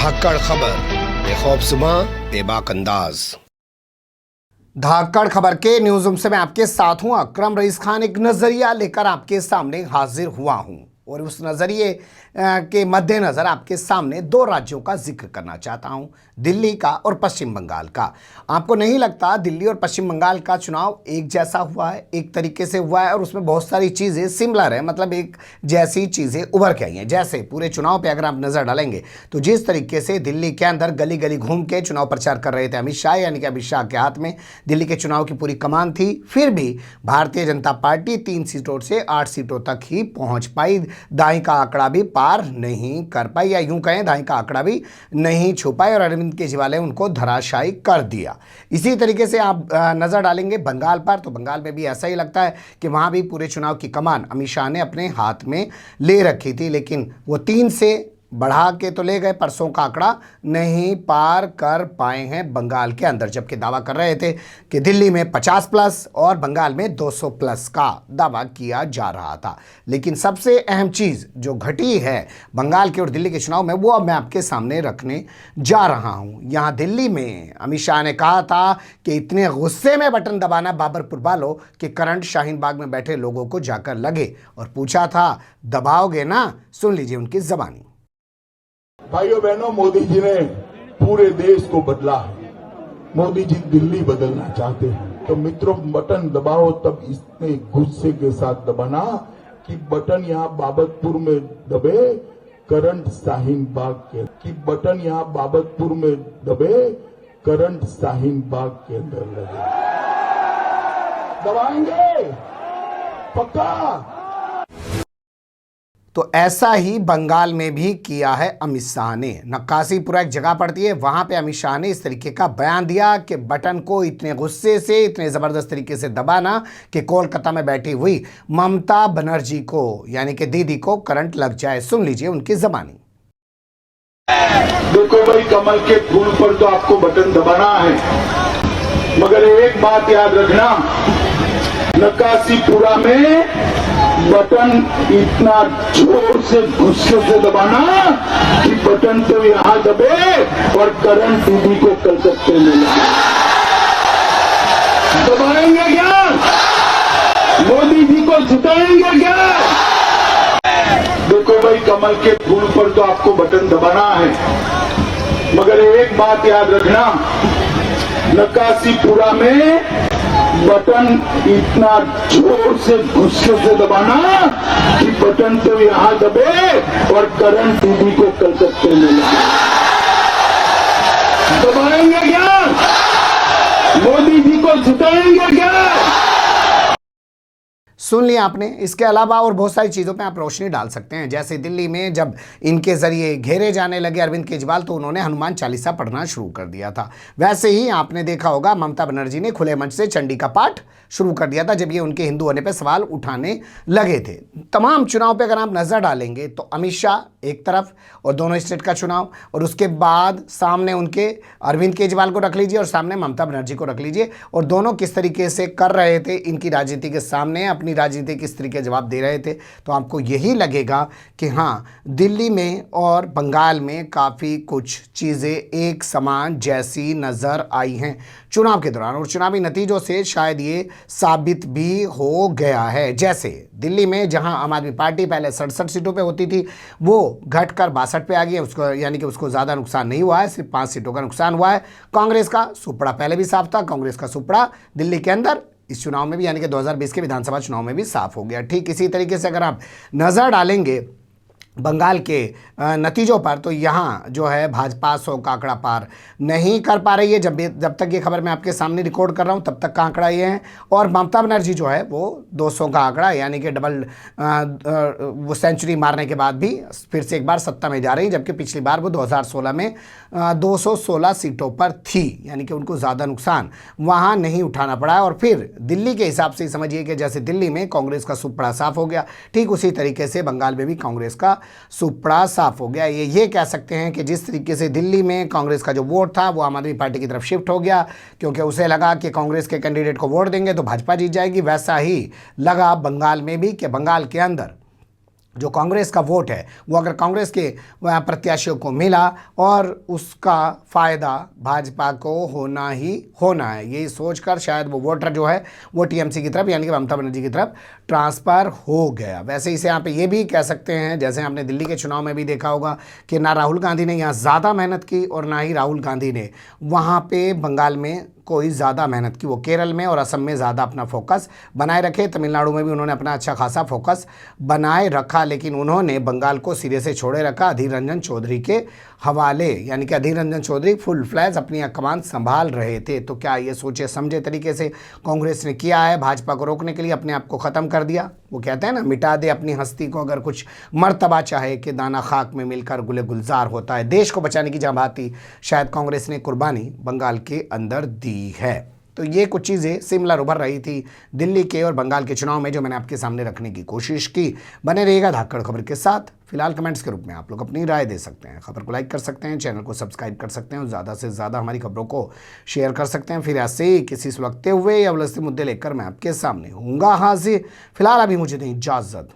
धाकड़ खबर बेखौफसमा बेबाक अंदाज। धाकड़ खबर के न्यूज़ रूम से मैं आपके साथ हूं अकरम रईस खान। एक नजरिया लेकर आपके सामने हाजिर हुआ हूं और उस नजरिए के मद्देनजर आपके सामने दो राज्यों का जिक्र करना चाहता हूं, दिल्ली का और पश्चिम बंगाल का। आपको नहीं लगता दिल्ली और पश्चिम बंगाल का चुनाव एक जैसा हुआ है, एक तरीके से हुआ है और उसमें बहुत सारी चीज़ें सिमिलर है, मतलब एक जैसी चीज़ें उभर के आई हैं। जैसे पूरे चुनाव पे अगर आप नज़र डालेंगे तो जिस तरीके से दिल्ली के अंदर गली गली घूम के चुनाव प्रचार कर रहे थे अमित शाह, यानी कि अमित शाह के हाथ में दिल्ली के चुनाव की पूरी कमान थी, फिर भी भारतीय जनता पार्टी 3 सीटों से 8 सीटों तक ही पहुंच पाई। दाई का आंकड़ा भी पार नहीं कर पाई, या यूं कहें दाई का आंकड़ा भी नहीं छू पाए और अरविंद केजरीवाल ने उनको धराशायी कर दिया। इसी तरीके से आप नजर डालेंगे बंगाल पर, तो बंगाल में भी ऐसा ही लगता है कि वहां भी पूरे चुनाव की कमान अमित शाह ने अपने हाथ में ले रखी थी, लेकिन वो 3 से बढ़ा के तो ले गए, परसों का आंकड़ा नहीं पार कर पाए हैं बंगाल के अंदर, जबकि दावा कर रहे थे कि दिल्ली में 50 प्लस और बंगाल में 200 प्लस का दावा किया जा रहा था। लेकिन सबसे अहम चीज़ जो घटी है बंगाल के और दिल्ली के चुनाव में, वो अब मैं आपके सामने रखने जा रहा हूँ। यहाँ दिल्ली में अमित शाह ने कहा था कि इतने गुस्से में बटन दबाना बाबरपुर वालों कि करंट शाहीन बाग में बैठे लोगों को जाकर लगे, और पूछा था दबाओगे ना? सुन लीजिए उनकी जबानी। भाइयों बहनों, मोदी जी ने पूरे देश को बदला है, मोदी जी दिल्ली बदलना चाहते हैं। तो मित्रों, बटन दबाओ तब इतने गुस्से के साथ दबाना कि बटन यहाँ बाबतपुर में दबे, करंट शाहीन बाग के, कि बटन यहाँ बाबतपुर में दबे, करंट शाहीन बाग के अंदर लगे। दबाएंगे पक्का। तो ऐसा ही बंगाल में भी किया है अमित शाह ने। नक्काशीपुरा एक जगह पड़ती है, वहां पे अमित शाह ने इस तरीके का बयान दिया कि बटन को इतने गुस्से से, इतने जबरदस्त तरीके से दबाना कि कोलकाता में बैठी हुई ममता बनर्जी को, यानी कि दीदी को करंट लग जाए। सुन लीजिए उनकी जबानी। देखो भाई, कमल के फूल पर तो आपको बटन दबाना है, मगर एक बात याद रखना, नक्काशीपुरा में बटन इतना जोर से गुस्से से दबाना कि बटन तो यहां दबे और करंट दीदी को कलकत्ते में लगे। दबाएंगे क्या? मोदी जी को जिताएंगे क्या? देखो भाई, कमल के फूल पर तो आपको बटन दबाना है, मगर एक बात याद रखना, नक्काशीपुरा में बटन इतना जोर से गुस्से से दबाना कि बटन तो यहां दबे और करंट दीदी को कलकत्ते में लगे। दबाएंगे क्या? मोदी जी को जिताएंगे क्या? सुन लिया आपने। इसके अलावा और बहुत सारी चीज़ों पे आप रोशनी डाल सकते हैं। जैसे दिल्ली में जब इनके जरिए घेरे जाने लगे अरविंद केजरीवाल, तो उन्होंने हनुमान चालीसा पढ़ना शुरू कर दिया था। वैसे ही आपने देखा होगा ममता बनर्जी ने खुले मंच से चंडी का पाठ शुरू कर दिया था जब ये उनके हिंदू होने पर सवाल उठाने लगे थे। तमाम चुनाव पर अगर आप नज़र डालेंगे तो अमित शाह एक तरफ और दोनों स्टेट का चुनाव, और उसके बाद सामने उनके अरविंद केजरीवाल को रख लीजिए और सामने ममता बनर्जी को रख लीजिए, और दोनों किस तरीके से कर रहे थे इनकी राजनीति के सामने, अपनी राजनीति किस तरीके जवाब दे रहे थे। तो आपको यही लगेगा कि हाँ, दिल्ली में और बंगाल में काफ़ी कुछ चीज़ें एक समान जैसी नज़र आई हैं चुनाव के दौरान, और चुनावी नतीजों से शायद ये साबित भी हो गया है। जैसे दिल्ली में जहां आम आदमी पार्टी पहले 67 सीटों पे होती थी, वो घटकर 62 पे आ गई है, उसको यानी कि उसको ज़्यादा नुकसान नहीं हुआ है, सिर्फ 5 सीटों का नुकसान हुआ है। कांग्रेस का सुपड़ा पहले भी साफ था, कांग्रेस का सुपड़ा दिल्ली के अंदर इस चुनाव में भी, यानी कि 2020 के विधानसभा चुनाव में भी साफ हो गया। ठीक इसी तरीके से अगर आप नज़र डालेंगे बंगाल के नतीजों पर, तो यहाँ जो है भाजपा 100 का आंकड़ा पार नहीं कर पा रही है। जब तक ये खबर मैं आपके सामने रिकॉर्ड कर रहा हूँ तब तक का आंकड़ा ये है, और ममता बनर्जी जो है वो 200 का आंकड़ा, यानी कि डबल वो सेंचुरी मारने के बाद भी फिर से एक बार सत्ता में जा रही, जबकि पिछली बार वो 2016 में 216 सीटों पर थी, यानी कि उनको ज़्यादा नुकसान वहाँ नहीं उठाना पड़ा। और फिर दिल्ली के हिसाब से समझिए कि जैसे दिल्ली में कांग्रेस का सुपड़ा साफ हो गया, ठीक उसी तरीके से बंगाल में भी कांग्रेस का सुपड़ा साफ हो गया। ये कह सकते हैं कि जिस तरीके से दिल्ली में कांग्रेस का जो वोट था वो आम आदमी पार्टी की तरफ शिफ्ट हो गया, क्योंकि उसे लगा कि कांग्रेस के कैंडिडेट को वोट देंगे तो भाजपा जीत जाएगी, वैसा ही लगा बंगाल में भी कि बंगाल के अंदर जो कांग्रेस का वोट है वो अगर कांग्रेस के प्रत्याशियों को मिला और उसका फ़ायदा भाजपा को होना ही होना है, यही सोचकर शायद वो वोटर जो है वो टीएमसी की तरफ यानी कि ममता बनर्जी की तरफ ट्रांसफ़र हो गया। वैसे इसे यहाँ पे ये भी कह सकते हैं, जैसे आपने दिल्ली के चुनाव में भी देखा होगा कि ना राहुल गांधी ने यहाँ ज़्यादा मेहनत की और ना ही राहुल गांधी ने वहाँ पे बंगाल में कोई ज़्यादा मेहनत की। वो केरल में और असम में ज़्यादा अपना फोकस बनाए रखे, तमिलनाडु में भी उन्होंने अपना अच्छा खासा फोकस बनाए रखा, लेकिन उन्होंने बंगाल को सिरे से छोड़े रखा अधीर रंजन चौधरी के हवाले, यानी कि अधीर रंजन चौधरी फुल फ्लैज अपनी कमान संभाल रहे थे। तो क्या ये सोचे समझे तरीके से कांग्रेस ने किया है भाजपा को रोकने के लिए, अपने आप को ख़त्म कर दिया। वो कहते हैं ना, मिटा दे अपनी हस्ती को अगर कुछ मर्तबा चाहे कि दाना खाक में मिलकर गुले गुलजार होता है। देश को बचाने की जहाँ बात थी शायद कांग्रेस ने कुर्बानी बंगाल के अंदर दी है। तो ये कुछ चीज़ें सिमिलर उभर रही थी दिल्ली के और बंगाल के चुनाव में, जो मैंने आपके सामने रखने की कोशिश की। बने रहिएगा धाकड़ खबर के साथ। फिलहाल कमेंट्स के रूप में आप लोग अपनी राय दे सकते हैं, खबर को लाइक कर सकते हैं, चैनल को सब्सक्राइब कर सकते हैं और ज़्यादा से ज़्यादा हमारी खबरों को शेयर कर सकते हैं। फिर ऐसे ही किसी सुलगते हुए या उलझते मुद्दे लेकर मैं आपके सामने हूँगा हाजिर। फिलहाल अभी मुझे दें इजाज़त।